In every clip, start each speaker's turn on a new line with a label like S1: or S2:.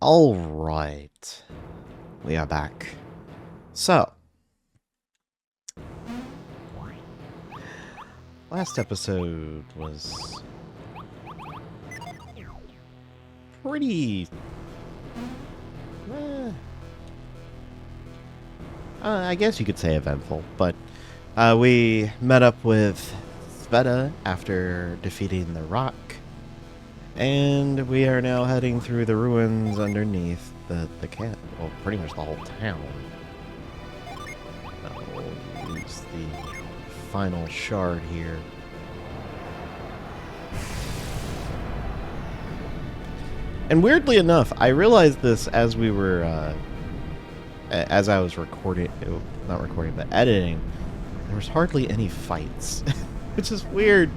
S1: All right, we are back. So, last episode was pretty... I guess you could say eventful, but we met up with Sveta after defeating the rock, and we are now heading through the ruins underneath the camp. Well, pretty much the whole town. We'll use the final shard here. And weirdly enough, I realized this as we were, as I was recording, not recording, but editing, there was hardly any fights. Which is weird,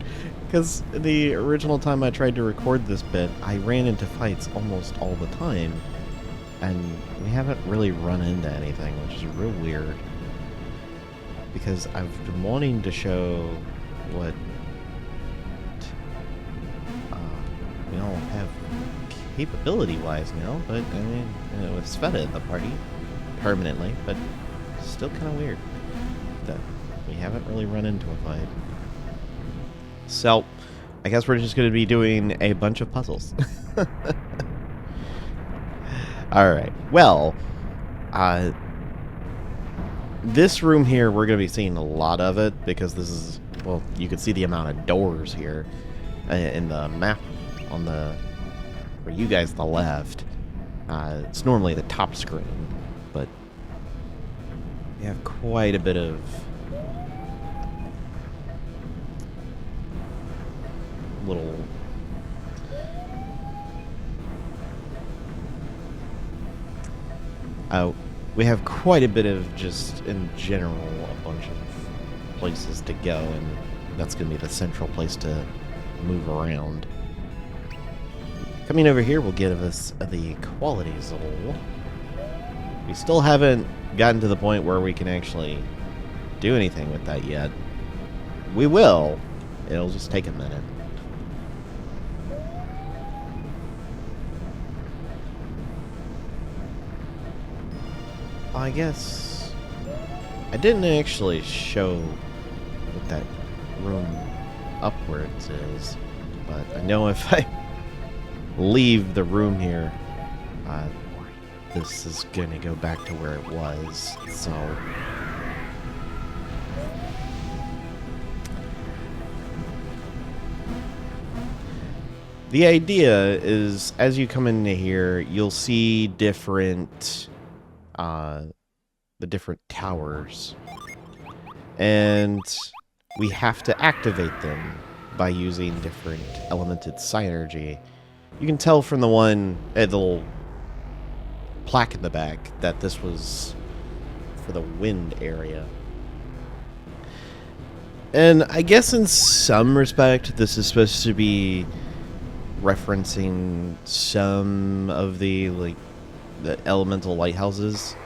S1: because the original time I tried to record this bit, I ran into fights almost all the time. And we haven't really run into anything, which is real weird. Because I've been wanting to show what we all have capability-wise now, but I mean, with Sveta in the party permanently, but still kind of weird that we haven't really run into a fight. So, I guess we're just going to be doing a bunch of puzzles. Alright, well, this room here, we're going to be seeing a lot of it, because this is, well, you can see the amount of doors here in the map on the, for you guys, the left. It's normally the top screen, but we have quite a bit of little we have quite a bit of, just in general, a bunch of places to go, and that's going to be the central place to move around. Coming over here will give us the quality Zoll. We still haven't gotten to the point where we can actually do anything with that yet. We will. It'll just take a minute. I guess I didn't actually show what that room upwards is, but I know if I leave the room here, this is going to go back to where it was, so... The idea is, as you come into here, you'll see different... the different towers, and we have to activate them by using different elemented synergy. You can tell from the one, the little plaque in the back, that this was for the wind area. And I guess in some respect, this is supposed to be referencing some of the, like, the elemental lighthouses.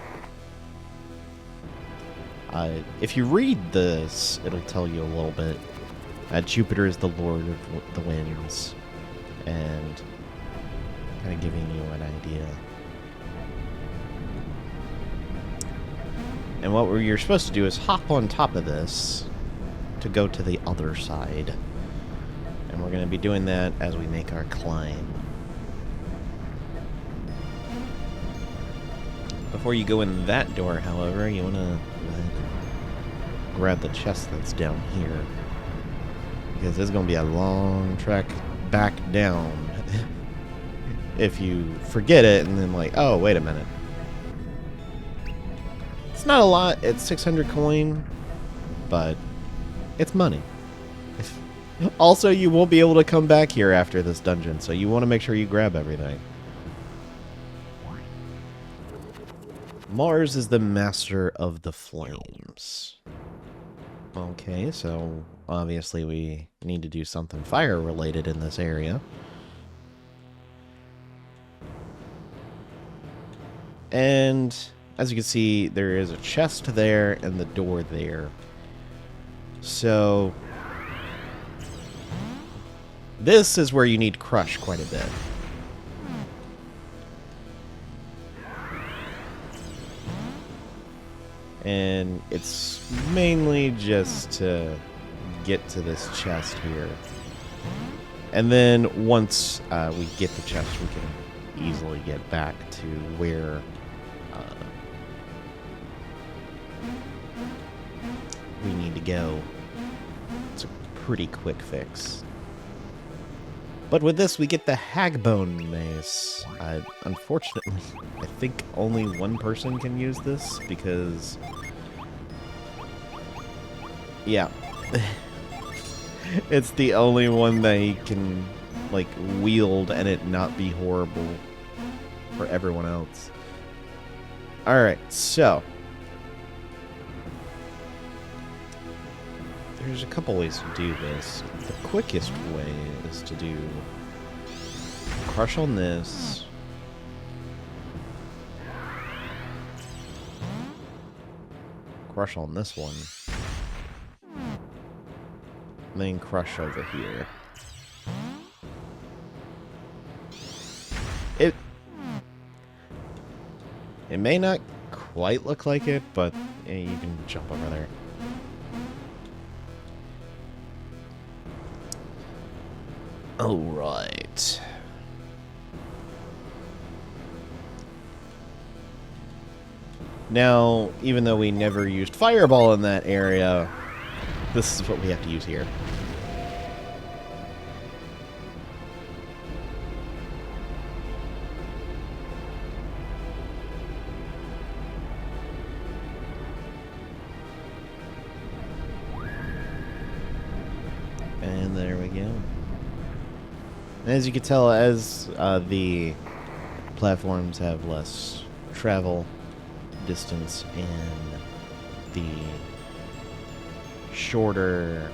S1: If you read this, it'll tell you a little bit. Jupiter is the lord of the winds, and kind of giving you an idea. And what you're supposed to do is hop on top of this to go to the other side. And we're going to be doing that as we make our climb. Before you go in that door, however, you want to grab the chest that's down here, because it's going to be a long trek back down if you forget it and then, like, oh, wait a minute. It's not a lot. It's 600 coin, but it's money. Also, you won't be able to come back here after this dungeon, so you want to make sure you grab everything. Mars is the master of the flames. Okay, so obviously we need to do something fire-related in this area. And as you can see, there is a chest there and the door there. So this is where you need Crush quite a bit. And it's mainly just to get to this chest here. And then once we get the chest, we can easily get back to where we need to go. It's a pretty quick fix. But with this, we get the Hagbone Mace. Unfortunately, I think only one person can use this because... yeah. It's the only one that he can, like, wield and it not be horrible for everyone else. Alright, so... there's a couple ways to do this. The quickest way is to do crush on this. Crush on this one. And then crush over here. It may not quite look like it, but you can jump over there. Alright. Now, even though we never used Fireball in that area, this is what we have to use here. And there we go. As you can tell, as the platforms have less travel distance and the shorter,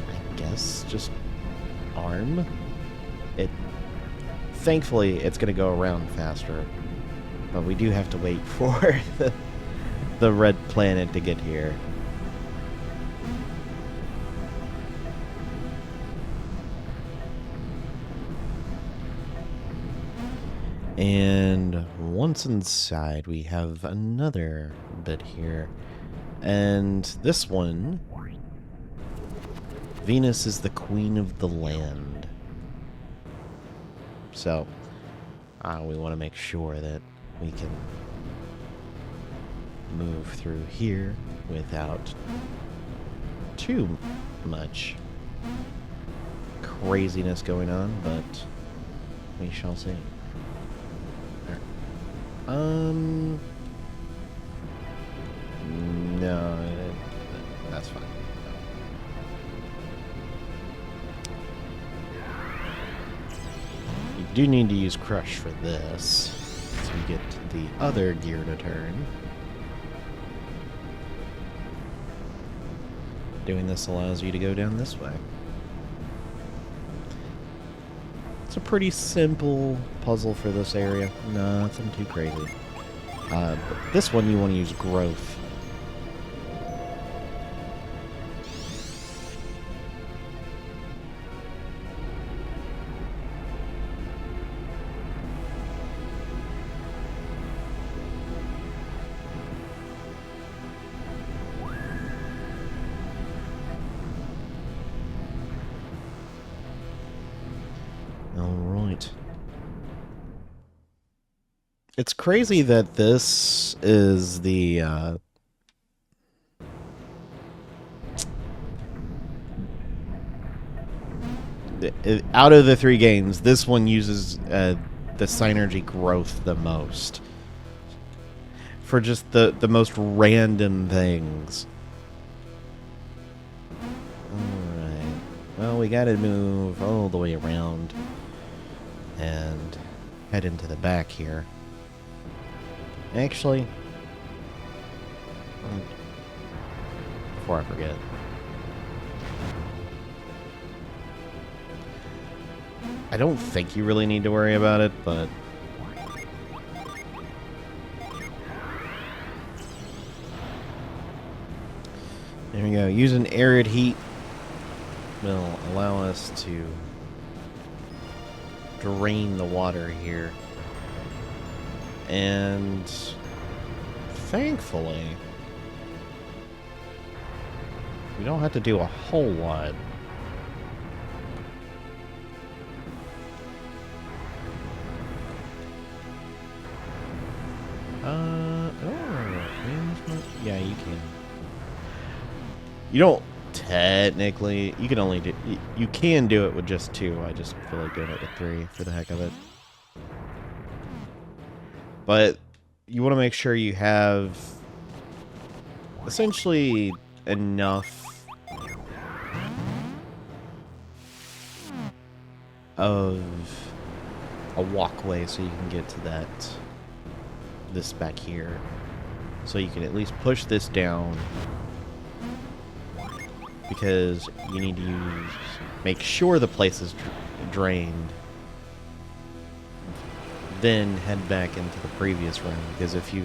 S1: I guess, just arm, thankfully it's going to go around faster, but we do have to wait for the red planet to get here. And once inside, we have another bit here. And this one, Venus is the queen of the land. So, we want to make sure that we can move through here without too much craziness going on, but we shall see. No, that's fine. You do need to use Crush for this, so you get the other gear to turn. Doing this allows you to go down this way. It's a pretty simple puzzle for this area. Nothing too crazy. But this one you want to use Growth. It's crazy that this is the out of the three games, this one uses the Synergy Growth the most. For just the most random things. Alright. Well, we gotta move all the way around and head into the back here. Actually, before I forget, I don't think you really need to worry about it, but there we go. Using arid heat will allow us to drain the water here. And thankfully, we don't have to do a whole lot. Yeah, you can. You don't technically. You can only do. You can do it with just 2. I just feel like doing it with 3 for the heck of it. But you want to make sure you have essentially enough of a walkway so you can get to this back here. So you can at least push this down, because you need to make sure the place is drained. Then head back into the previous room, because if you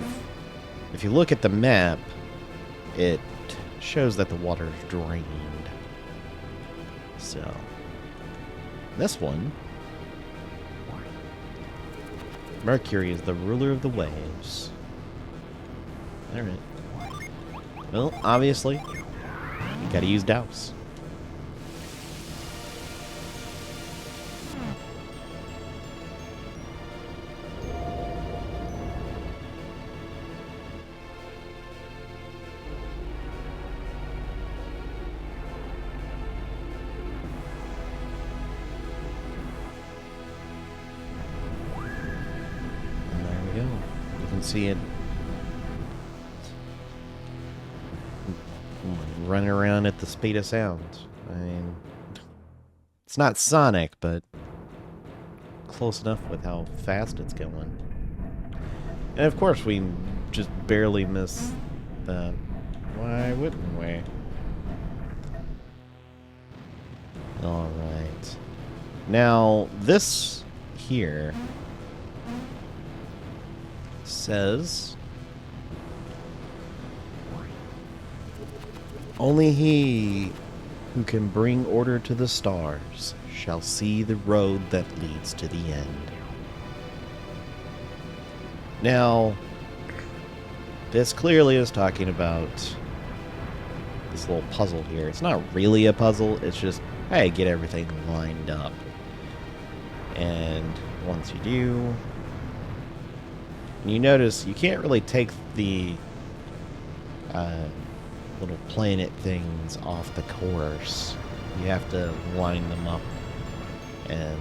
S1: look at the map, it shows that the water is drained. So this one, Mercury is the ruler of the waves. Alright. Well, obviously, you gotta use Douse. And there we go. You can see it running around at the speed of sound. I mean, it's not Sonic, but close enough with how fast it's going. And of course, we just barely miss the... Why wouldn't we? Alright. Now, this here says... Only he who can bring order to the stars shall see the road that leads to the end. Now, this clearly is talking about this little puzzle here. It's not really a puzzle, it's just, hey, get everything lined up. And once you do, you notice you can't really take the little planet things off the course. You have to line them up, and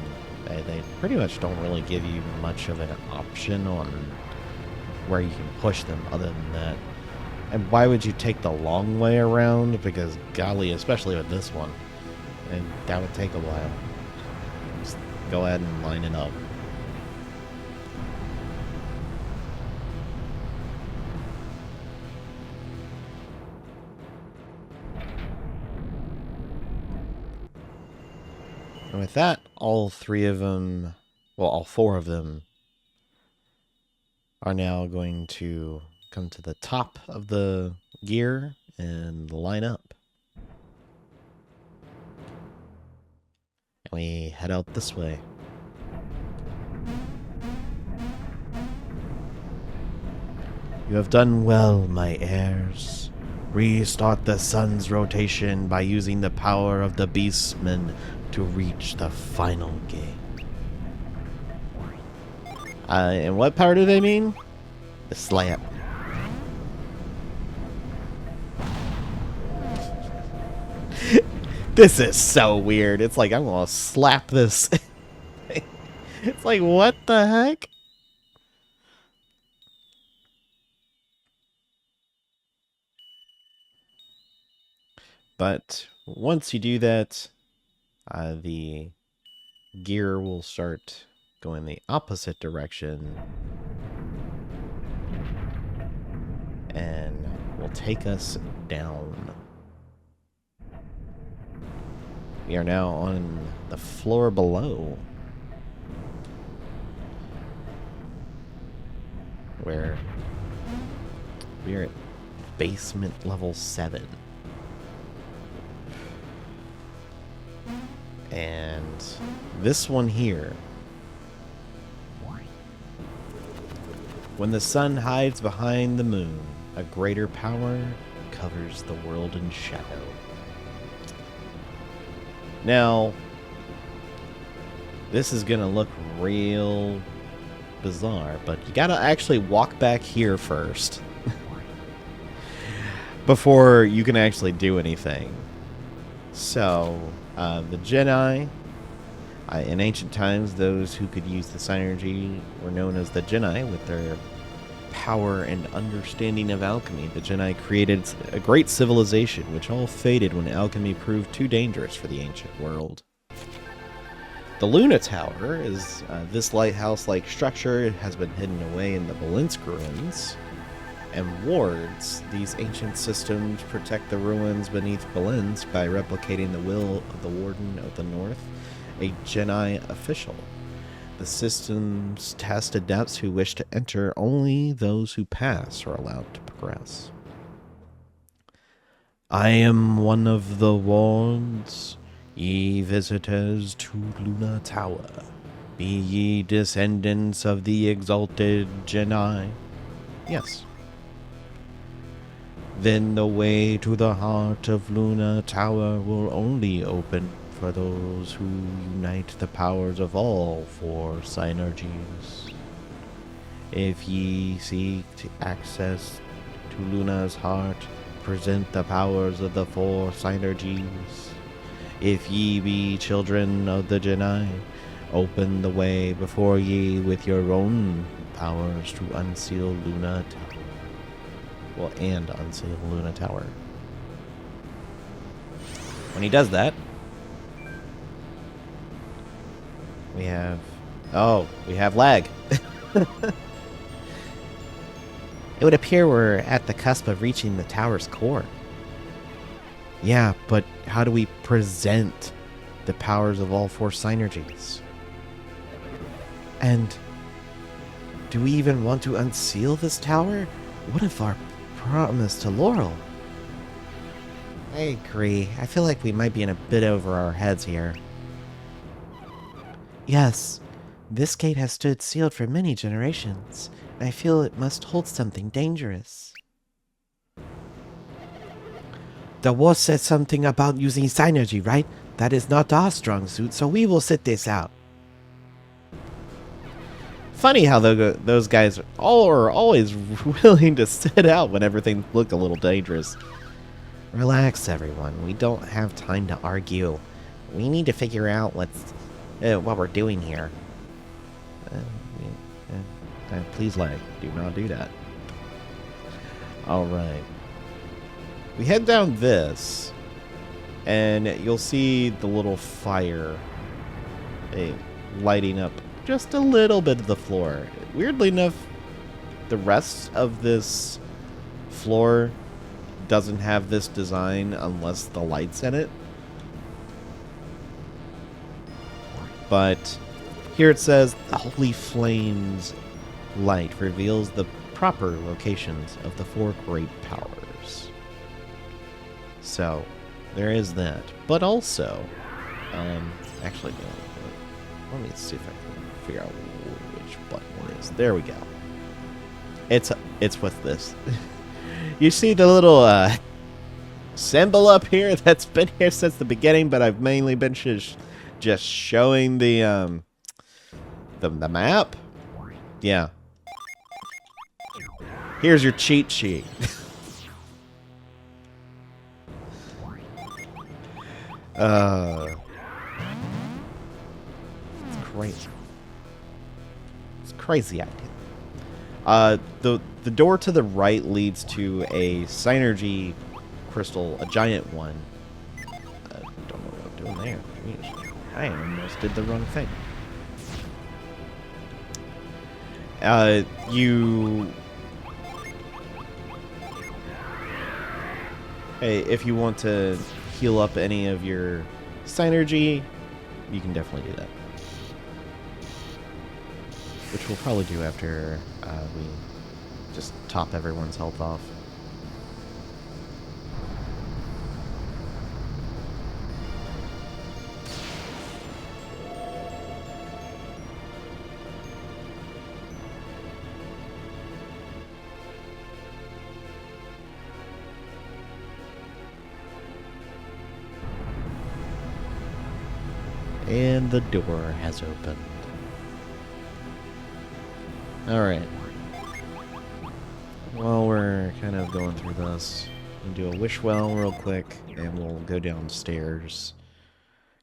S1: they pretty much don't really give you much of an option on where you can push them other than that. And why would you take the long way around? Because golly, especially with this one, and that would take a while. Just go ahead and line it up. And with that, all 3 of them, well, all 4 of them are now going to come to the top of the gear and line up. And we head out this way. You have done well, my heirs. Restart the sun's rotation by using the power of the beastmen to reach the final gate. And what power do they mean? The slap. This is so weird. It's like, I'm gonna slap this. It's like, what the heck? But once you do that, the gear will start going the opposite direction and will take us down. We are now on the floor below, where we are at basement level 7. And this one here, when the sun hides behind the moon, A greater power covers the world in shadow. Now, this is gonna look real bizarre, but you gotta actually walk back here first before you can actually do anything. So, the Jedi, in ancient times, those who could use the synergy were known as the Jedi. With their power and understanding of alchemy, the Jedi created a great civilization, which all faded when alchemy proved too dangerous for the ancient world. The Luna Tower is this lighthouse-like structure. It has been hidden away in the Belinsk Ruins. And wards, these ancient systems protect the ruins beneath Belinsk by replicating the will of the Warden of the North, a Jedi official. The systems test adepts who wish to enter. Only those who pass are allowed to progress. I am one of the wards. Ye visitors to Luna Tower, be ye descendants of the exalted Jedi? Yes. Then the way to the heart of Luna Tower will only open for those who unite the powers of all four synergies. If ye seek access to Luna's heart, present the powers of the four synergies. If ye be children of the Jedi, open the way before ye with your own powers to unseal Luna Tower. Well, and unseal Luna Tower. When he does that, we have... Oh, we have lag. It would appear we're at the cusp of reaching the tower's core. Yeah, but how do we present the powers of all four synergies? And do we even want to unseal this tower? What if our promise to Laurel? I agree. I feel like we might be in a bit over our heads here. Yes, this gate has stood sealed for many generations, and I feel it must hold something dangerous. The war said something about using synergy, right? That is not our strong suit, so we will sit this out. Funny how those guys are always willing to sit out whenever things look a little dangerous. Relax, everyone. We don't have time to argue. We need to figure out what we're doing here. Please lag. Do not do that. Alright. We head down this, and you'll see the little fire lighting up just a little bit of the floor. Weirdly enough, the rest of this floor doesn't have this design unless the light's in it. But here it says, the Holy Flames light reveals the proper locations of the four great powers. So, there is that. But also, actually, let me see if I can figure out which button it is. There we go. It's with this. You see the little symbol up here that's been here since the beginning, but I've mainly been just showing the map. Yeah. Here's your cheat sheet. It's crazy. It's a crazy idea. The door to the right leads to a synergy crystal, a giant one. Don't know what I'm doing there. I almost did the wrong thing. If you want to heal up any of your synergy, you can definitely do that. Which we'll probably do after we just top everyone's health off. And the door has opened. Alright. While we're kind of going through this, we'll do a wish well real quick, and we'll go downstairs.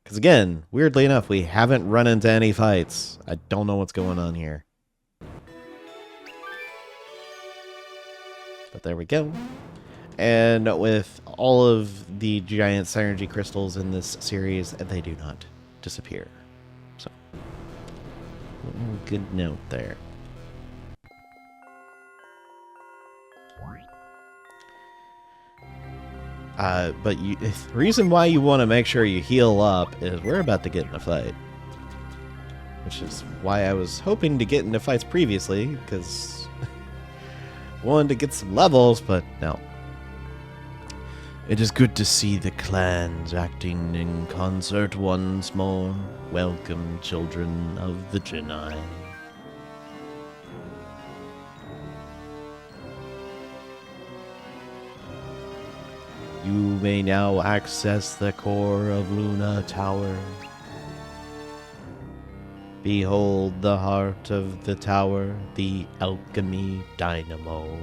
S1: Because again, weirdly enough, we haven't run into any fights. I don't know what's going on here. But there we go. And with all of the giant synergy crystals in this series, they do not disappear. So, good note there. But the reason why you want to make sure you heal up is we're about to get in a fight. Which is why I was hoping to get into fights previously, because I wanted to get some levels, but no. It is good to see the clans acting in concert once more. Welcome, children of the Genii. You may now access the core of Luna Tower. Behold the heart of the tower, the alchemy dynamo.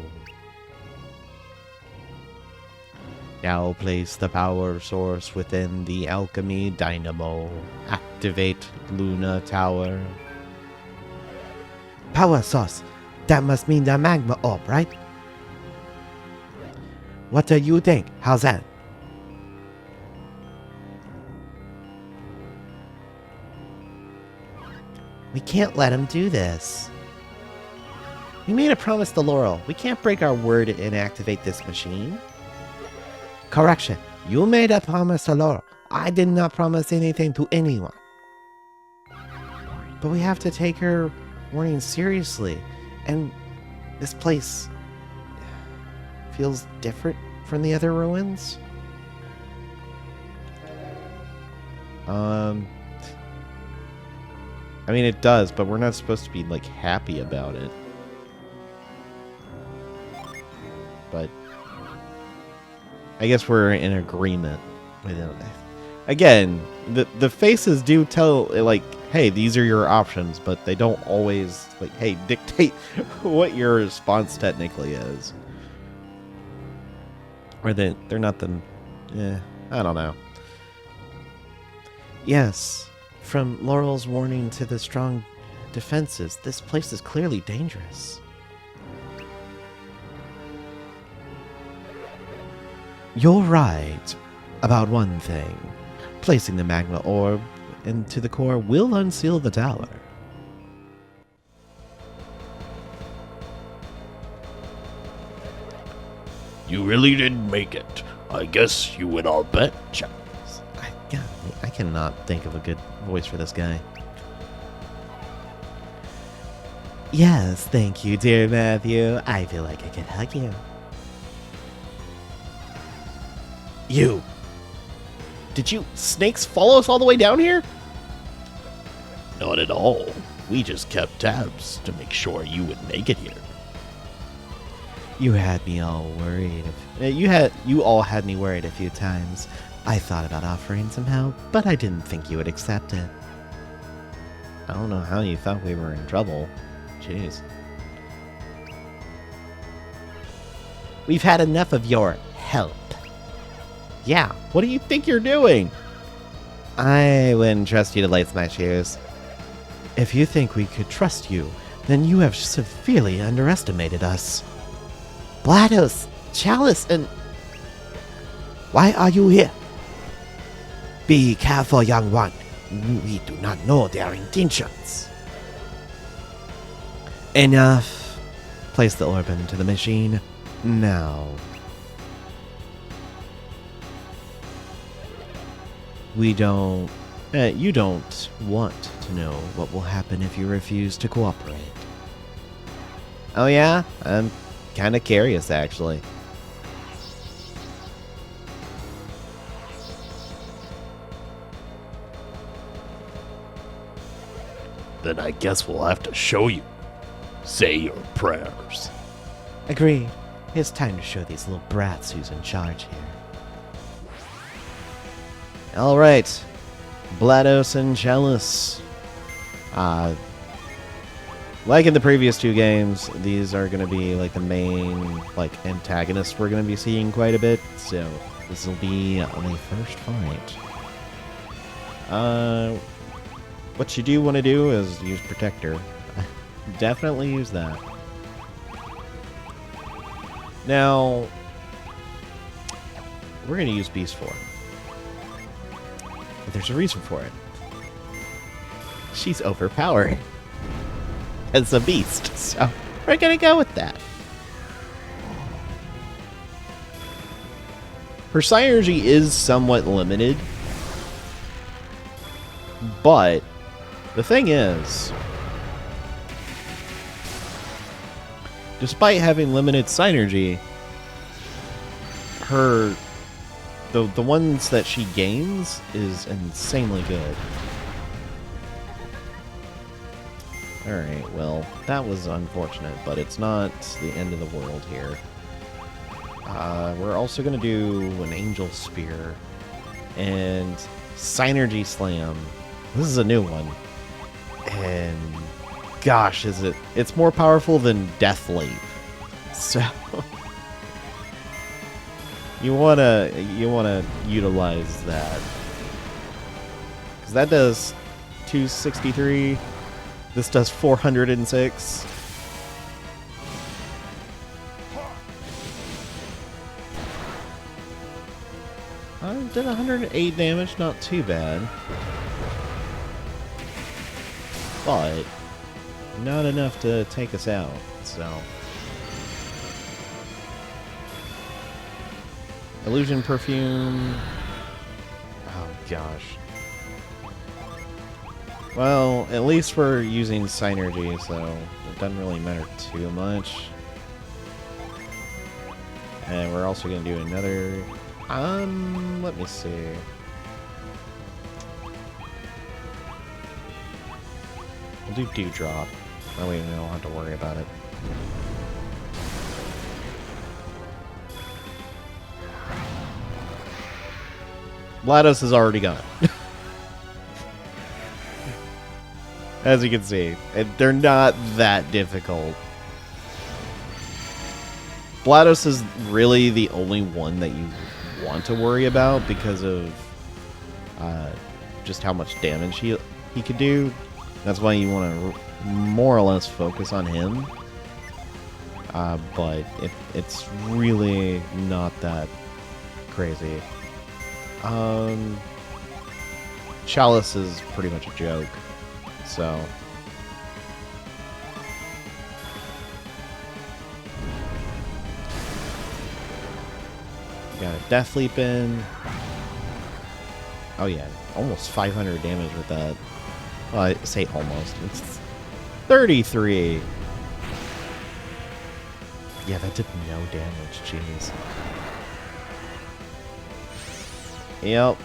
S1: Now place the power source within the alchemy dynamo. Activate Luna Tower.
S2: Power source. That must mean the magma orb, right? What do you think? How's that?
S1: We can't let him do this. We made a promise to Laurel. We can't break our word and activate this machine.
S2: Correction. You made a promise to Laurel. I did not promise anything to anyone.
S1: But we have to take her warning seriously. And this place feels different from the other ruins. I mean, it does, but we're not supposed to be, like, happy about it. But I guess we're in agreement with it. Again, the faces do tell, like, hey, these are your options, but they don't always, like, hey, dictate what your response technically is. Or they're not the... I don't know. Yes, from Laurel's warning to the strong defenses, this place is clearly dangerous. You're right about one thing. Placing the magma orb into the core will unseal the tower.
S3: You really didn't make it. I guess you win all bet, Chuck.
S1: I cannot think of a good voice for this guy. Yes, thank you, dear Matthew. I feel like I could hug you. You! Did you snakes follow us all the way down here?
S3: Not at all. We just kept tabs to make sure you would make it here.
S1: You had me all worried. You all had me worried a few times. I thought about offering some help, but I didn't think you would accept it. I don't know how you thought we were in trouble. Jeez. We've had enough of your help. Yeah, what do you think you're doing? I wouldn't trust you to lace my shoes. If you think we could trust you, then you have severely underestimated us. GLaDOS, Chalice, and...
S2: Why are you here? Be careful, young one. We do not know their intentions.
S1: Enough. Place the orb into the machine now. You don't want to know what will happen if you refuse to cooperate. Oh yeah? I'm kind of curious, actually.
S3: Then I guess we'll have to show you. Say your prayers.
S1: Agreed. It's time to show these little brats who's in charge here. Alright. Blados and Chalice. Like in the previous two games, these are going to be like the main like antagonists we're going to be seeing quite a bit. So this will be the first fight. What you do want to do is use Protector. Definitely use that. Now, we're going to use Beast Form. But there's a reason for it. She's overpowered as a beast, so we're going to go with that. Her synergy is somewhat limited, but the thing is, despite having limited synergy, the ones that she gains is insanely good. Alright, well, that was unfortunate, but it's not the end of the world here. We're also going to do an Angel Spear and Synergy Slam. This is a new one. And gosh, it's more powerful than Death Leap. So you wanna utilize that. Cause that does 263. This does 406. I did 108 damage, not too bad. But not enough to take us out, so. Illusion Perfume. Oh gosh. Well, at least we're using Synergy, so it doesn't really matter too much. And we're also going to do another... let me see. We'll do Dewdrop. That way we don't have to worry about it. Blados is already gone. As you can see, they're not that difficult. Blados is really the only one that you want to worry about because of just how much damage he could do. That's why you want to more or less focus on him. But it's really not that crazy. Chalice is pretty much a joke. So got a Death Leap in. Oh yeah, almost 500 damage with that. Well, I say almost. It's 33. Yeah, that did no damage. Jeez. Yep.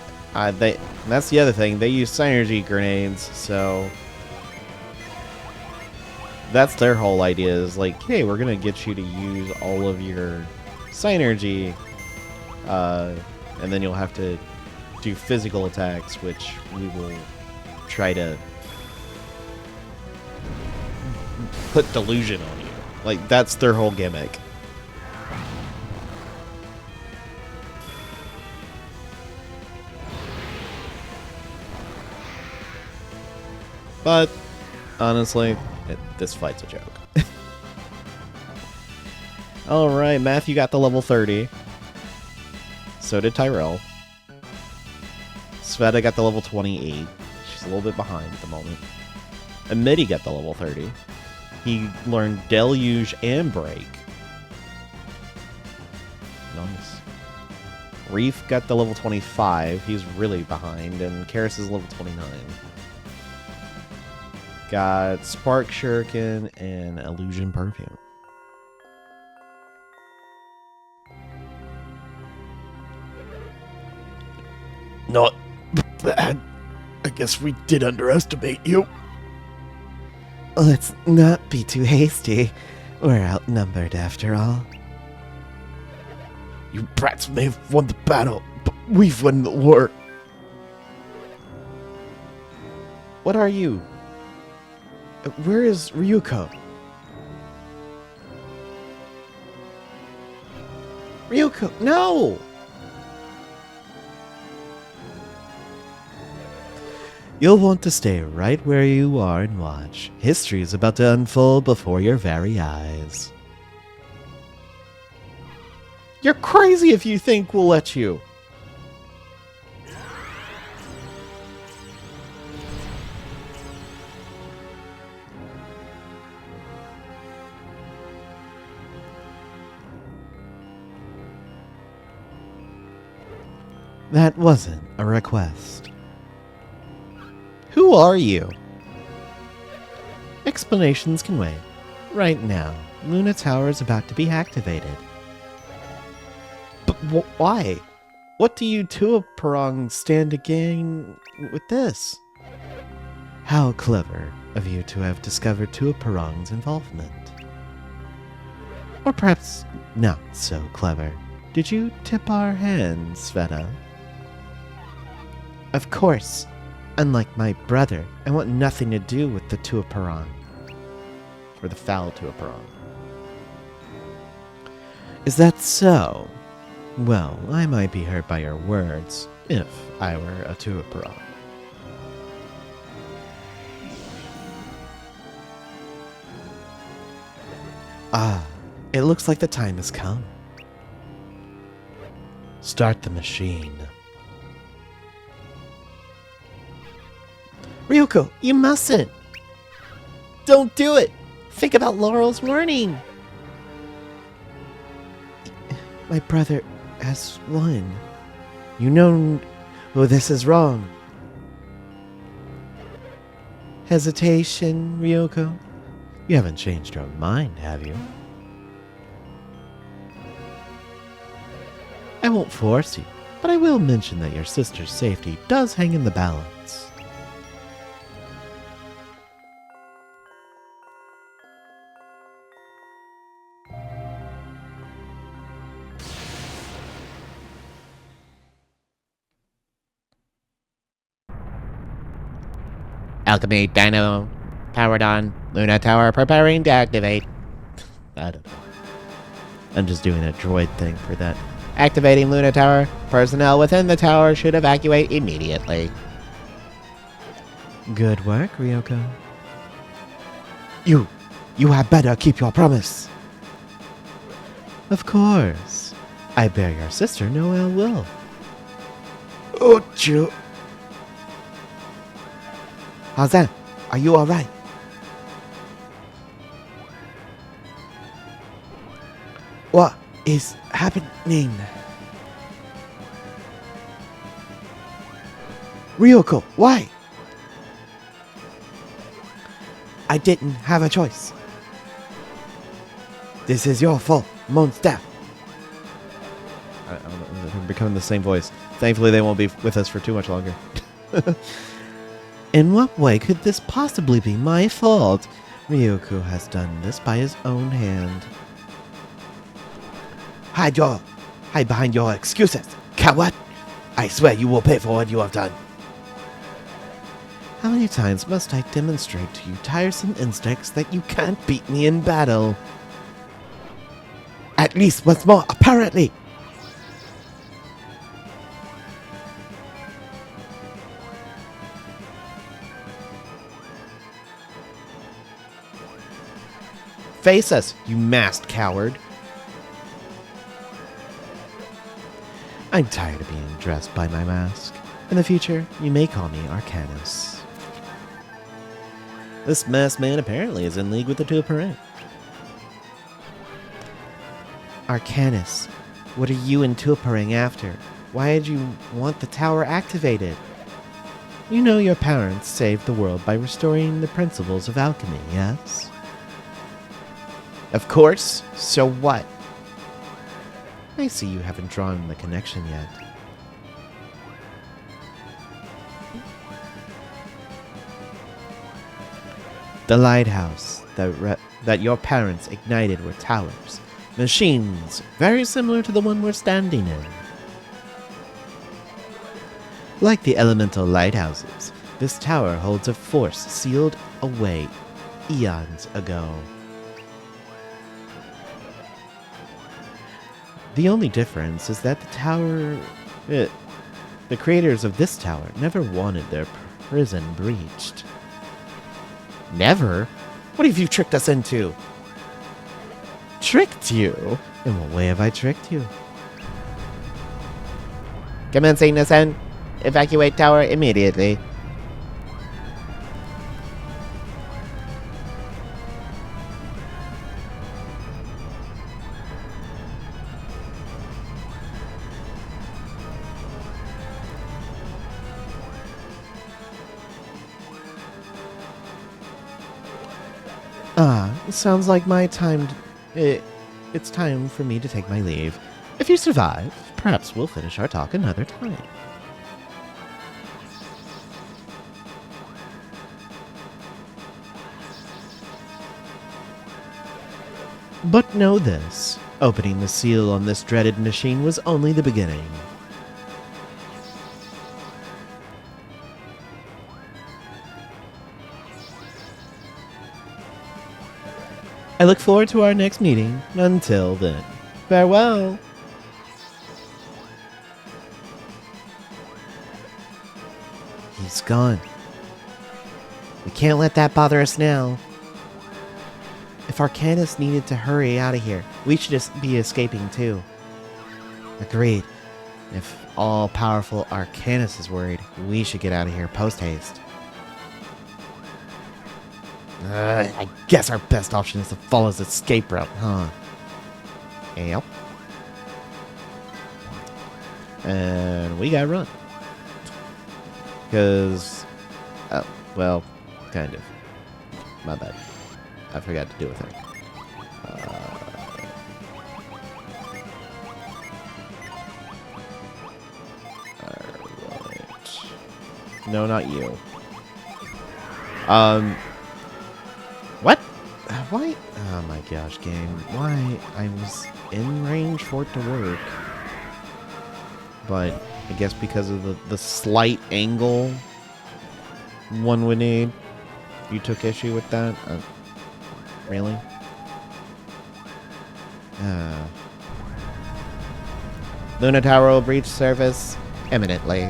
S1: That's the other thing. They use synergy grenades, so that's their whole idea. Is like, hey, we're gonna get you to use all of your synergy, and then you'll have to do physical attacks, which we will try to put delusion on you. Like, that's their whole gimmick. But, honestly, this fight's a joke. Alright, Matthew got the level 30. So did Tyrell. Sveta got the level 28. She's a little bit behind at the moment. And Mitty got the level 30. He learned Deluge and Break. Nice. Reef got the level 25. He's really behind. And Karis is level 29. Got Spark Shuriken and Illusion Perfume.
S3: Not bad. I guess we did underestimate you.
S2: Let's not be too hasty. We're outnumbered after all.
S3: You brats may have won the battle, but we've won the war.
S1: What are you? Where is Ryuko? Ryuko, no! You'll want to stay right where you are and watch. History is about to unfold before your very eyes. You're crazy if you think we'll let you. That wasn't a request. Who are you? Explanations can wait. Right now, Luna Tower is about to be activated. But why? What do you Tuaparong stand to gain with this? How clever of you to have discovered Tuaparong's involvement. Or perhaps not so clever. Did you tip our hand, Sveta? Of course. Unlike my brother, I want nothing to do with the Tuaparong. Or the foul Tuaparong. Is that so? Well, I might be hurt by your words, if I were a Tuaparong. Ah, it looks like the time has come. Start the machine. Ryuko, you mustn't! Don't do it! Think about Laurel's warning! My brother has won. You know, this is wrong. Hesitation, Ryuko? You haven't changed your mind, have you? I won't force you, but I will mention that your sister's safety does hang in the balance.
S3: Alchemy Dino powered on. Luna Tower preparing to activate.
S1: I don't know. I'm just doing a droid thing for that. Activating Luna Tower. Personnel within the tower should evacuate immediately. Good work, Ryuko.
S2: You had better keep your promise.
S1: Of course. I bear your sister no ill will.
S2: Oh, you. Hazan, are you alright? What is happening? Ryuko, why? I didn't have a choice. This is your fault, monster.
S1: I don't know, they're becoming the same voice. Thankfully, they won't be with us for too much longer. In what way could this possibly be my fault? Ryuko has done this by his own hand.
S2: Hide behind your excuses, coward. I swear you will pay for what you have done.
S1: How many times must I demonstrate to you tiresome insects that you can't beat me in battle?
S2: At least once more, apparently.
S1: Face us, you masked coward. I'm tired of being dressed by my mask. In the future, you may call me Arcanus. This masked man apparently is in league with the Tuaparang. Arcanus, what are you and Tuaparang after? Why did you want the tower activated? You know your parents saved the world by restoring the principles of alchemy, yes? Of course. So what? I see you haven't drawn the connection yet. The lighthouse that your parents ignited were towers. Machines very similar to the one we're standing in. Like the elemental lighthouses,
S2: This tower holds a force sealed away eons ago. The only difference is that the creators of this tower never wanted their prison breached.
S1: Never?
S2: What have you tricked us into?
S1: Tricked you?
S2: In what way have I tricked you?
S1: Commencing ascent. Evacuate tower immediately.
S2: It sounds like my time. It's time for me to take my leave. If you survive, perhaps we'll finish our talk another time. But know this, opening the seal on this dreaded machine was only the beginning. I look forward to our next meeting. Until then, farewell. He's gone. We can't let that bother us now. If Arcanus needed to hurry out of here, we should just be escaping too. Agreed. If all-powerful Arcanus is worried, we should get out of here post-haste. I guess our best option is to follow his escape route, huh? Yep. And we gotta run. Because, well, kind of. My bad. I forgot to do a thing. Alright. No, not you. What? Why? Oh my gosh, game. Why? I was in range for it to work. But I guess because of the slight angle one would need, you took issue with that? Really? Luna Tower will breach surface imminently.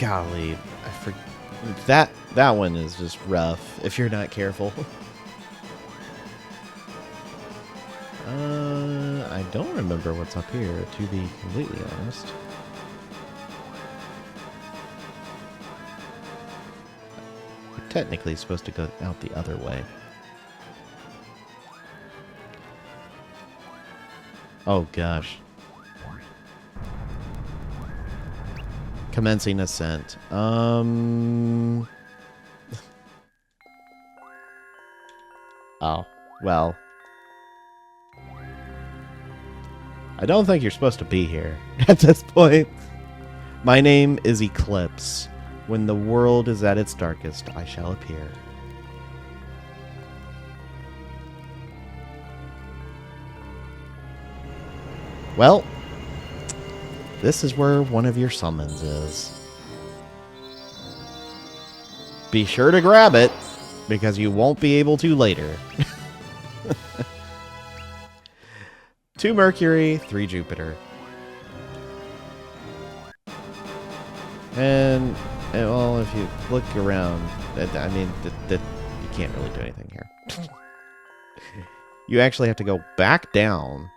S2: Golly, that one is just rough if you're not careful. I don't remember what's up here, to be completely honest. We're technically supposed to go out the other way. Oh gosh. Commencing ascent. Oh, well. I don't think you're supposed to be here at this point. My name is Eclipse. When the world is at its darkest, I shall appear. Well, this is where one of your summons is. Be sure to grab it, because you won't be able to later. 2 Mercury, 3 Jupiter. And well, if you look around, I mean, you can't really do anything here. You actually have to go back down.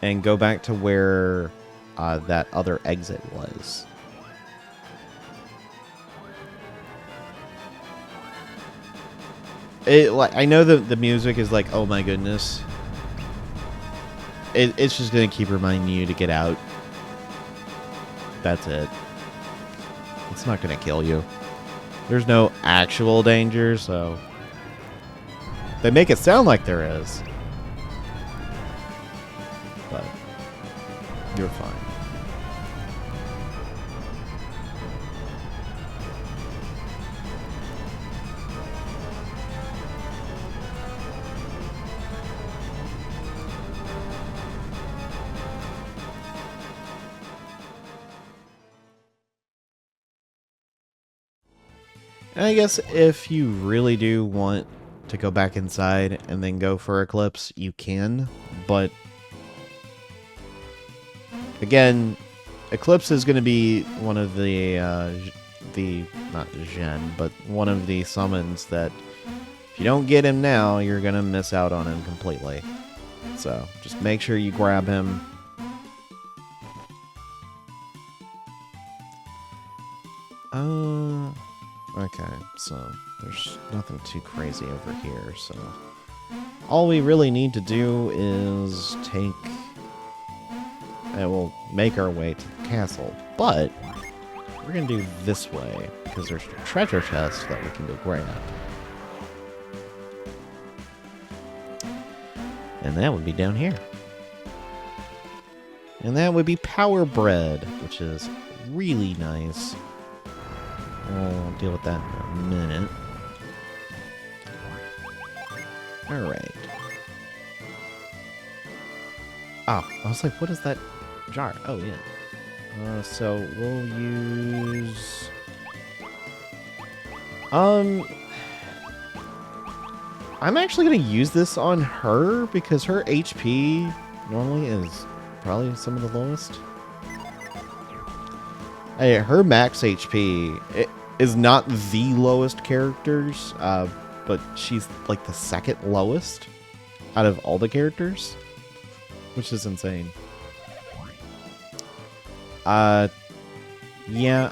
S2: And go back to where that other exit was. I know the music is like, oh my goodness. It's just gonna keep reminding you to get out. That's it. It's not gonna kill you. There's no actual danger, so they make it sound like there is. But you're fine.
S1: And I guess if you really do want to go back inside and then go for Eclipse, you can, but again, Eclipse is going to be one of the not Gen, but one of the summons that if you don't get him now, you're going to miss out on him completely. So, just make sure you grab him. Okay, so there's nothing too crazy over here, so all we really need to do is take and we'll make our way to the castle, but we're gonna do this way because there's a treasure chest that we can go grab. And that would be down here. And that would be power bread, which is really nice. We'll deal with that in a minute. Alright. Oh, I was like, what is that jar? Oh, yeah. So we'll use... I'm actually going to use this on her because her HP normally is probably some of the lowest. Hey, her max HP is not the lowest characters, but she's like the second lowest out of all the characters, which is insane. Yeah,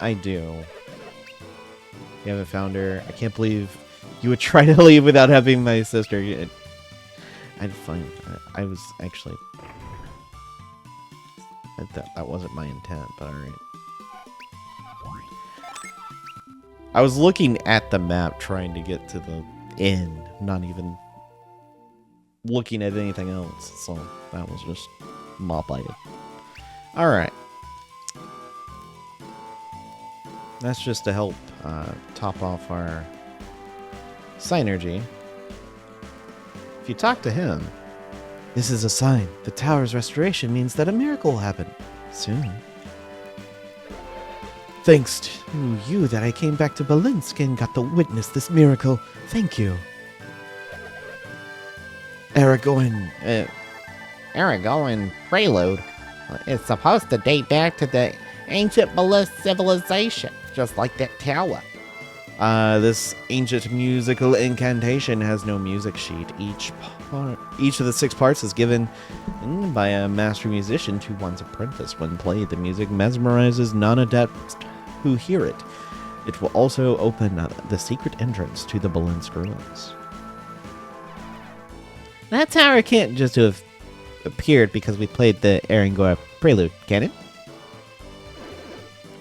S1: I do. You haven't found her. I can't believe you would try to leave without having my sister. I'd find. I was actually. That wasn't my intent, but alright. I was looking at the map trying to get to the inn, not even looking at anything else. So that was just mop-eyed. Alright. That's just to help top off our synergy. If you talk to him,
S2: This is a sign. The tower's restoration means that a miracle will happen soon. Thanks to you that I came back to Belinsk and got to witness this miracle. Thank you. Aragoan.
S4: Aragoan prelude. It's supposed to date back to the ancient Belinsk civilization, just like that tower.
S1: This ancient musical incantation has no music sheet. Each of the 6 parts is given by a master musician to one's apprentice. When played, the music mesmerizes non-adepts who hear it. It will also open the secret entrance to the Belinsk Ruins. That tower can't just have appeared because we played the Erangor Prelude, can it?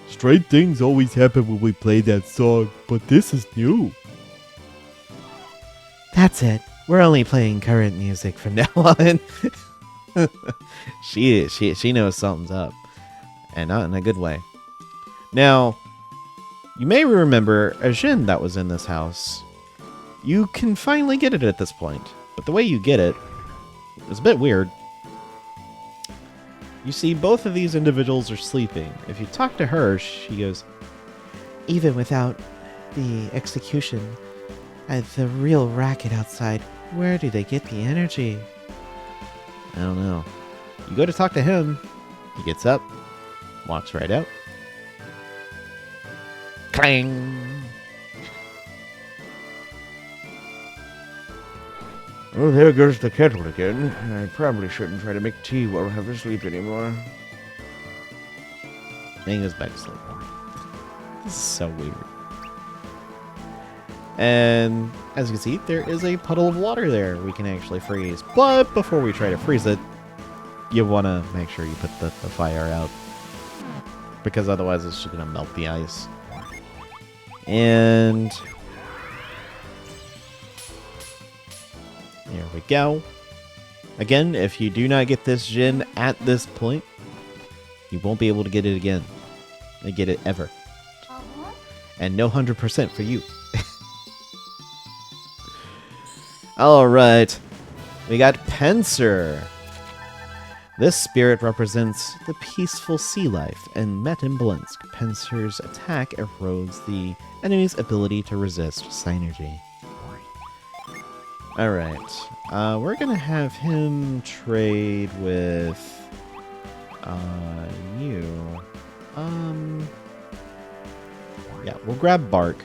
S5: Strange things always happen when we play that song, but this is new.
S2: That's it. We're only playing current music from now on.
S1: She knows something's up, and not in a good way. Now, you may remember a Jin that was in this house. You can finally get it at this point, but the way you get it is a bit weird. You see, both of these individuals are sleeping. If you talk to her, she goes,
S2: Even without the execution and the real racket outside, where do they get the energy?
S1: I don't know. You go to talk to him, he gets up, walks right out.
S4: Clang.
S5: Well, there goes the kettle again. I probably shouldn't try to make tea while I have asleep anymore.
S1: And he goes back to sleep. This is so weird. And as you can see, there is a puddle of water there we can actually freeze. But before we try to freeze it, you want to make sure you put the fire out. Because otherwise it's just going to melt the ice. And there we go. Again, if you do not get this Jin at this point, you won't be able to get it again. And get it ever. And no 100% for you. Alright. We got Pencer. This spirit represents the peaceful sea life and met in Belinsk. Pencer's attack erodes the enemy's ability to resist synergy. Alright, we're gonna have him trade with you. Yeah, we'll grab Bark.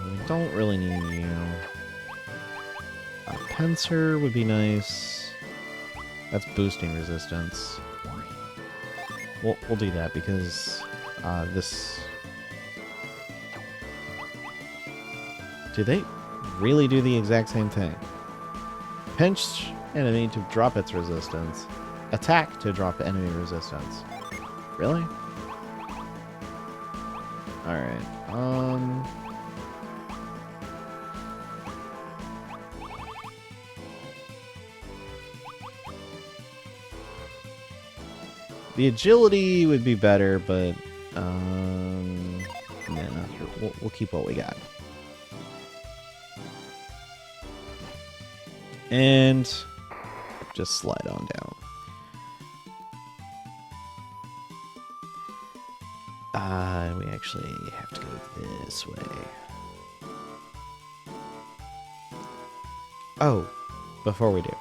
S1: We don't really need you. Pencer would be nice. That's boosting resistance. We'll do that because this... Do they really do the exact same thing? Pinch enemy to drop its resistance. Attack to drop enemy resistance. Really? Alright. The agility would be better, but nah, we'll keep what we got. And just slide on down. We actually have to go this way. Oh, before we do.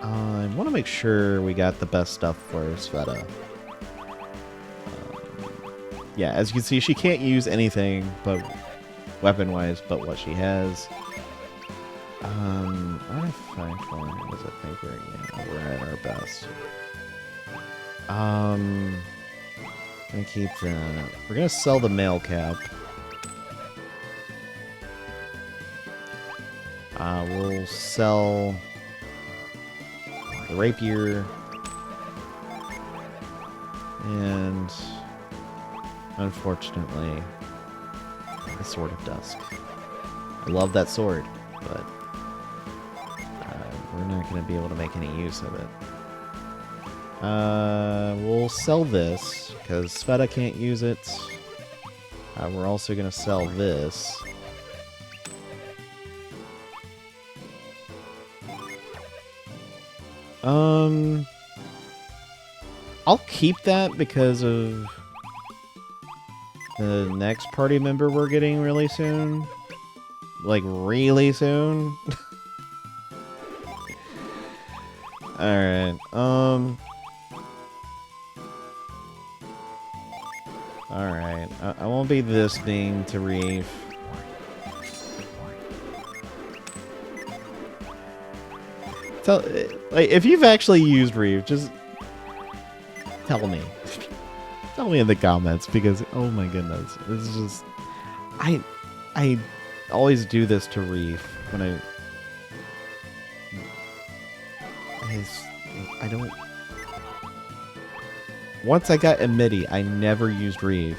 S1: I want to make sure we got the best stuff for Sveta. Yeah, as you can see, she can't use anything but weapon-wise, but what she has. Artifact wise, I think we're at our best. Gonna keep that. We're gonna sell the mail cap. We'll sell the rapier and unfortunately the Sword of Dusk. I love that sword, but we're not going to be able to make any use of it. We'll sell this because Sveta can't use it. We're also going to sell this. I'll keep that because of the next party member we're getting really soon. Like, really soon. Alright, Alright, I won't be this mean to Reef. Like, if you've actually used Reef, just tell me. Tell me in the comments, because oh my goodness, this is just... I always do this to Reef when I don't... Once I got Amity, I never used Reef.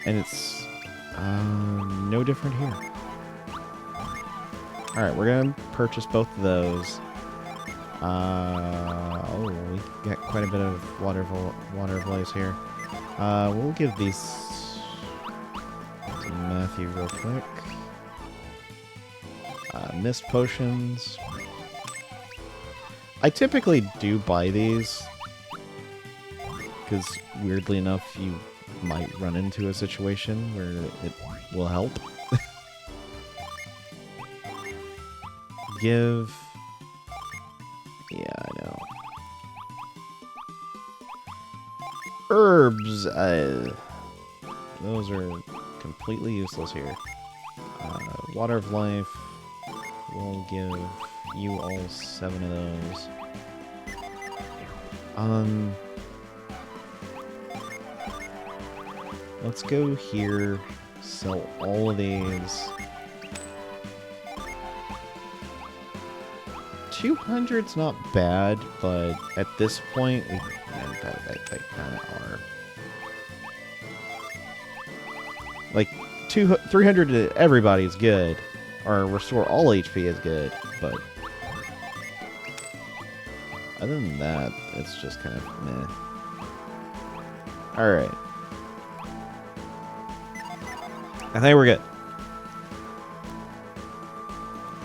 S1: And it's no different here. Alright, we're gonna purchase both of those. Oh, we got quite a bit of water voice here. We'll give these to Matthew real quick. Mist potions. I typically do buy these because, weirdly enough, you might run into a situation where it will help. Give... Yeah, I know. Herbs, those are completely useless here. Water of Life, we'll give you all 7 of those. Let's go here, sell all of these. 200's not bad, but at this point, they kind of are. Like, 300 to everybody is good, or restore all HP is good, but other than that, it's just kind of meh. Alright. I think we're good.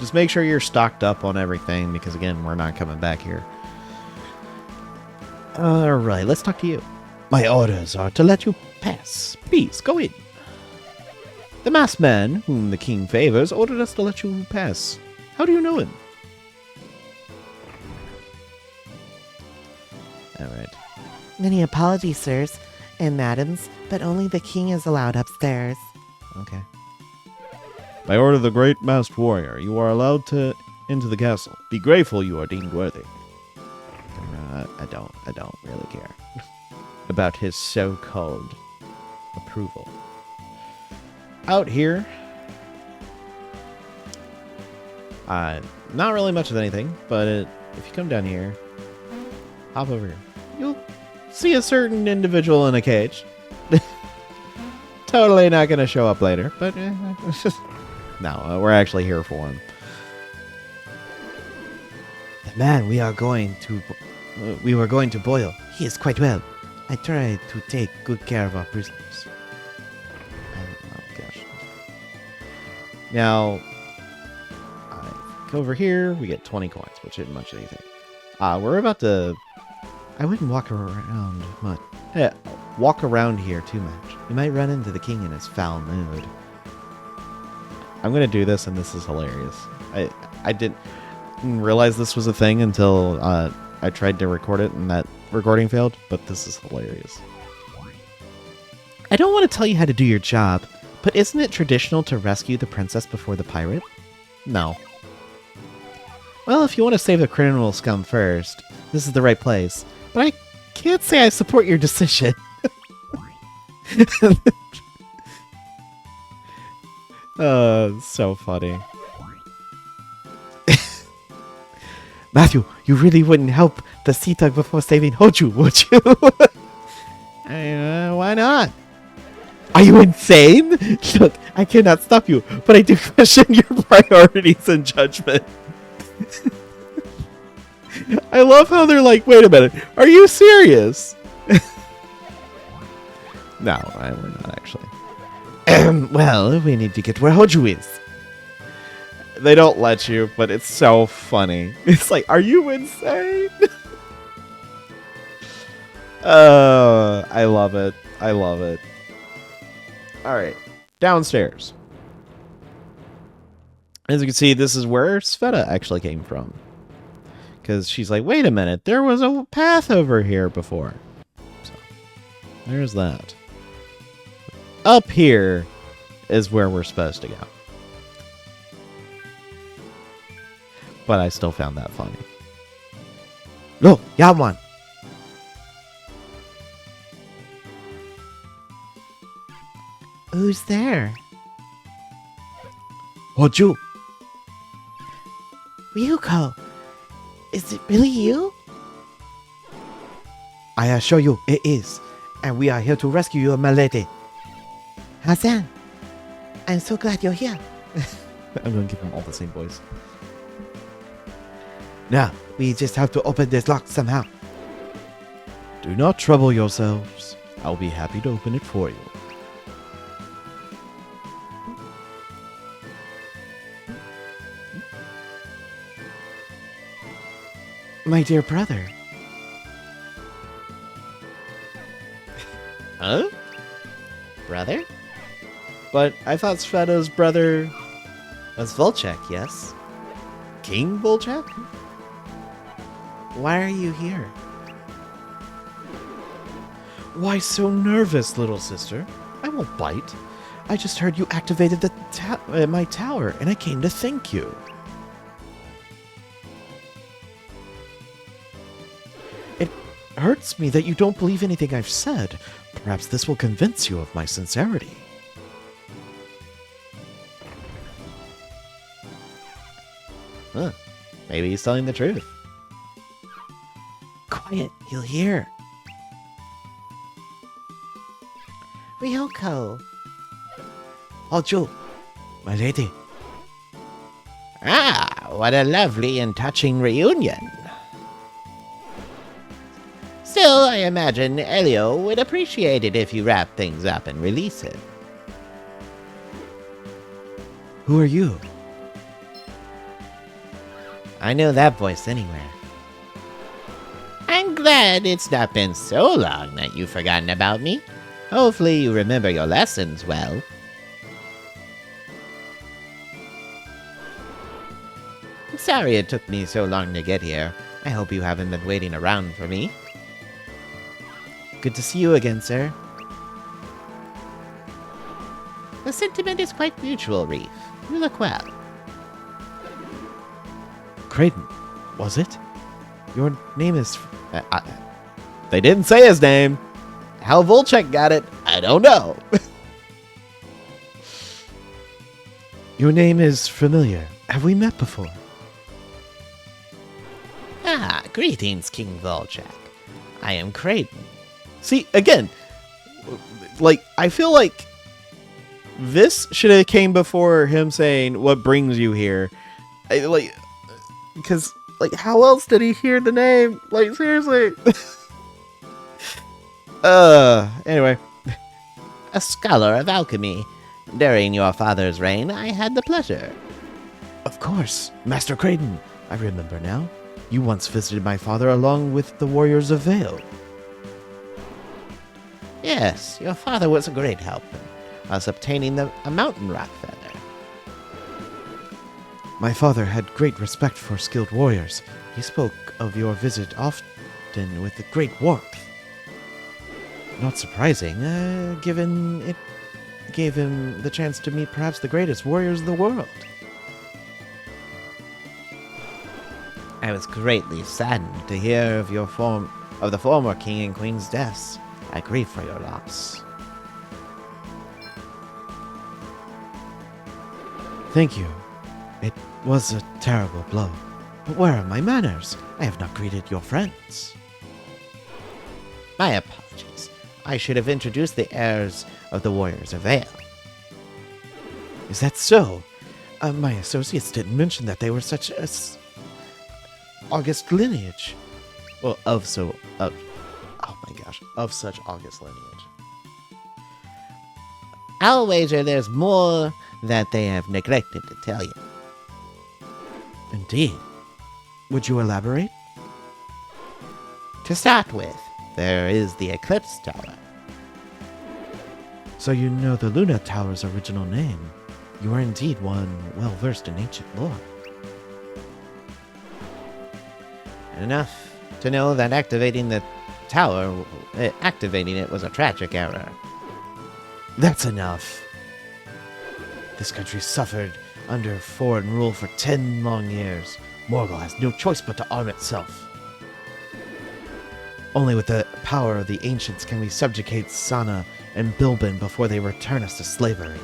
S1: Just make sure you're stocked up on everything, because again, we're not coming back here. Alright, let's talk to you.
S3: My orders are to let you pass.
S1: Please, go in. The masked man, whom the king favors, ordered us to let you pass. How do you know him? Alright.
S2: Many apologies, sirs and madams, but only the king is allowed upstairs.
S1: Okay. By order of the great masked warrior, you are allowed to into the castle. Be grateful you are deemed worthy. I don't really care about his so-called approval. Out here, not really much of anything, but if you come down here, hop over here, you'll see a certain individual in a cage. Totally not going to show up later, but no, we're actually here for him.
S2: The man we were going to boil, he is quite well. I tried to take good care of our prisoners.
S1: Oh gosh. Now, over here we get 20 coins, which isn't much of anything. We're about to. I wouldn't walk around much. Yeah, walk around here too much. You might run into the king in his foul mood. I'm gonna do this, and this is hilarious. I didn't realize this was a thing until I tried to record it, and that recording failed. But this is hilarious. I don't want to tell you how to do your job, but isn't it traditional to rescue the princess before the pirate? No. Well, if you want to save the criminal scum first, this is the right place. But I can't say I support your decision. So funny.
S2: Matthew, you really wouldn't help the sea tug before saving Hoju, would you?
S1: Why not?
S2: Are you insane?
S1: Look, I cannot stop you, but I do question your priorities and judgment. I love how they're like, wait a minute, are you serious? No, we're not actually.
S2: Well, we need to get where Hoju is.
S1: They don't let you, but it's so funny. It's like, are you insane? I love it. I love it. Alright, downstairs. As you can see, this is where Sveta actually came from. Because she's like, wait a minute, there was a path over here before. So, there's that. Up here is where we're supposed to go. But I still found that funny.
S2: Look, Yaman. Who's there?
S1: Hoju.
S2: Ryuko. Is it really you? I assure you, it is. And we are here to rescue you, my lady. Hassan, I'm so glad you're here.
S1: I'm going to give them all the same voice.
S2: Now, we just have to open this lock somehow.
S1: Do not trouble yourselves. I'll be happy to open it for you.
S2: My dear brother.
S1: Huh? Brother? But I thought Sveta's brother was Volchek, yes? King Volchek?
S2: Why are you here?
S1: Why so nervous, little sister? I won't bite. I just heard you activated the my tower, and I came to thank you. It hurts me that you don't believe anything I've said. Perhaps this will convince you of my sincerity. Huh. Maybe he's telling the truth.
S2: Quiet, he'll hear. Ryoko. Hoju, my lady.
S4: Ah, what a lovely and touching reunion. So, Still, I imagine Elio would appreciate it if you wrap things up and release him.
S2: Who are you?
S4: I know that voice anywhere. I'm glad it's not been so long that you've forgotten about me. Hopefully you remember your lessons well. I'm sorry it took me so long to get here. I hope you haven't been waiting around for me.
S2: Good to see you again, sir.
S4: The sentiment is quite mutual, Reef. You look well.
S2: Creighton, was it? Your name is...
S1: They didn't say his name. How Volchek got it, I don't know.
S2: Your name is familiar. Have we met before?
S4: Ah, greetings, King Volchak. I am Creighton.
S1: See, again, like, I feel like this should have came before him saying, what brings you here? Because, like, how else did he hear the name? Like, seriously. Anyway.
S4: A scholar of alchemy. During your father's reign, I had the pleasure.
S2: Of course, Master Creighton. I remember now. You once visited my father along with the warriors of Vale.
S4: Yes, your father was a great help in us obtaining a mountain rock feather.
S2: My father had great respect for skilled warriors. He spoke of your visit often with great warmth. Not surprising, given it gave him the chance to meet perhaps the greatest warriors of the world.
S4: I was greatly saddened to hear of the former king and queen's deaths. I grieve for your loss.
S2: Thank you. It was a terrible blow. But where are my manners? I have not greeted your friends.
S4: My apologies. I should have introduced the heirs of the warriors of Vale.
S2: Is that so? My associates didn't mention that they were such a august lineage.
S1: Well, of such august lineage.
S4: I'll wager there's more that they have neglected to tell you.
S2: Indeed. Would you elaborate?
S4: To start with, there is the Eclipse Tower.
S2: So you know the Luna Tower's original name. You are indeed one well-versed in ancient lore.
S4: Enough to know that activating it was a tragic error.
S2: That's enough. This country suffered under foreign rule for 10 long years. Morgul has no choice but to arm itself. Only with the power of the ancients can we subjugate Sana and Bilbin before they return us to slavery.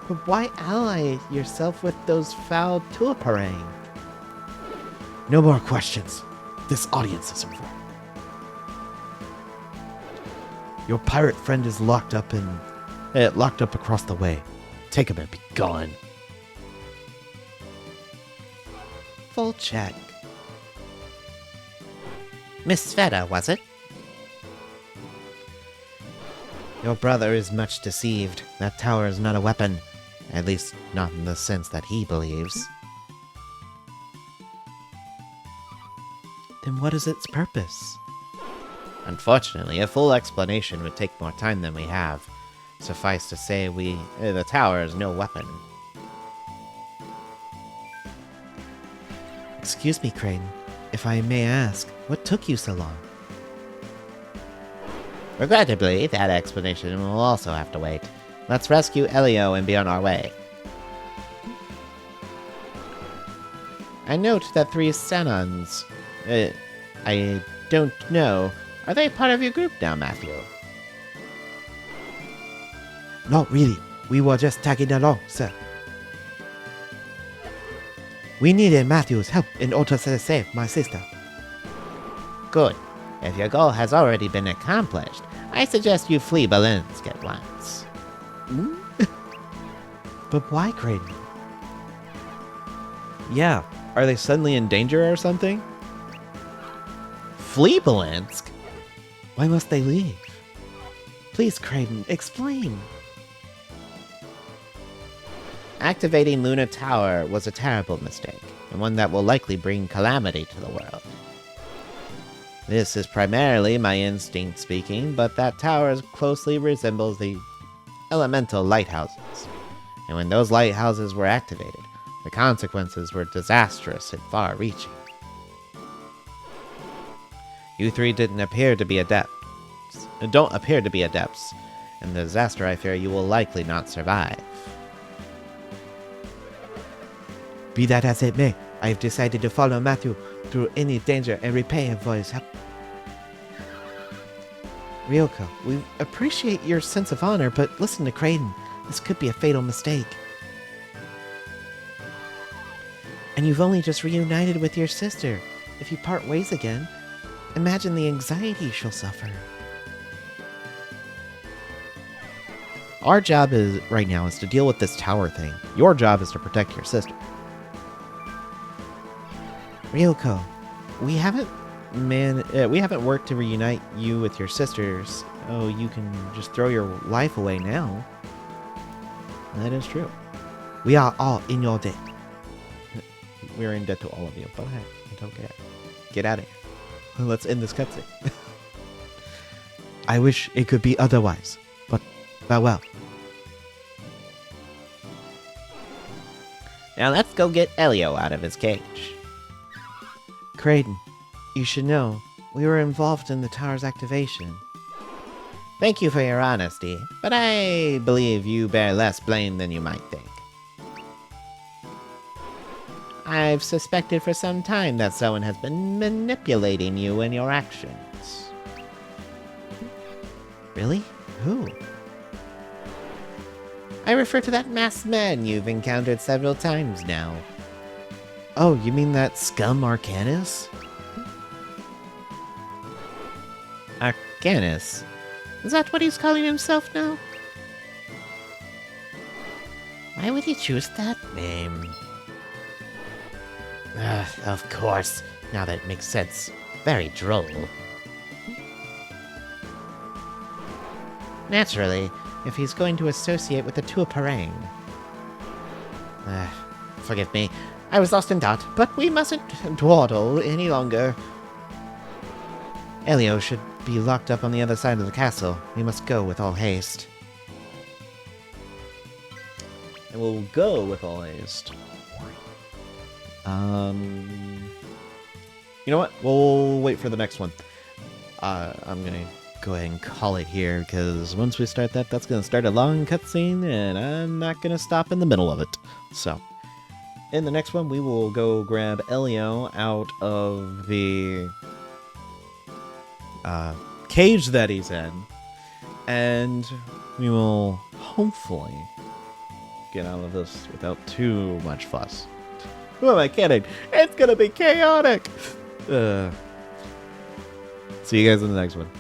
S4: But why ally yourself with those foul Tuaparang?
S2: No more questions. This audience is over. Your pirate friend is locked up across the way. Take him and be gone.
S4: Full check. Miss Sveta, was it? Your brother is much deceived. That tower is not a weapon. At least, not in the sense that he believes.
S2: Then what is its purpose?
S4: Unfortunately, a full explanation would take more time than we have. Suffice to say, the tower is no weapon.
S2: Excuse me, Crane. If I may ask, what took you so long?
S4: Regrettably, that explanation will also have to wait. Let's rescue Elio and be on our way. I note that 3 Senons. I don't know. Are they part of your group now, Matthew?
S2: Not really. We were just tagging along, sir. We needed Matthew's help in order to save my sister.
S4: Good. If your goal has already been accomplished, I suggest you flee Belinsk at once.
S2: But why, Crane?
S1: Yeah. Are they suddenly in danger or something? Flee Belinsk?
S2: Why must they leave? Please, Kraden, explain.
S4: Activating Luna Tower was a terrible mistake, and one that will likely bring calamity to the world. This is primarily my instinct speaking, but that tower closely resembles the elemental lighthouses. And when those lighthouses were activated, the consequences were disastrous and far-reaching. You three don't appear to be adepts, and the disaster I fear you will likely not survive.
S2: Be that as it may, I have decided to follow Matthew through any danger and repay him for his help. Ryoko, we appreciate your sense of honor, but listen to Kraden. This could be a fatal mistake. And you've only just reunited with your sister. If you part ways again, imagine the anxiety she'll suffer.
S1: Our job right now is to deal with this tower thing. Your job is to protect your sister.
S2: Ryoko, we haven't
S1: We haven't worked to reunite you with your sisters. Oh, you can just throw your life away now. That is true.
S2: We are all in your debt.
S1: We're in debt to all of you, but hey, I don't care. Get out of here. Let's end this cutscene.
S2: I wish it could be otherwise, but farewell.
S4: Now let's go get Elio out of his cage.
S2: Kraden, you should know, we were involved in the tower's activation.
S4: Thank you for your honesty, but I believe you bear less blame than you might think. I've suspected for some time that someone has been manipulating you and your actions.
S2: Really? Who?
S4: I refer to that masked man you've encountered several times now.
S2: Oh, you mean that scum Arcanus?
S4: Arcanus? Is that what he's calling himself now? Why would he choose that name? Of course. Now that makes sense. Very droll. Naturally, if he's going to associate with the Tuaparang. Forgive me. I was lost in thought, but we mustn't dawdle any longer. Elio should be locked up on the other side of the castle. We must go with all haste.
S1: And we'll go with all haste. You know what? We'll wait for the next one. I'm gonna go ahead and call it here, because once we start that, that's gonna start a long cutscene, and I'm not gonna stop in the middle of it. So, in the next one, we will go grab Elio out of the cage that he's in, and we will hopefully get out of this without too much fuss. Who am I kidding? It's gonna be chaotic! See you guys in the next one.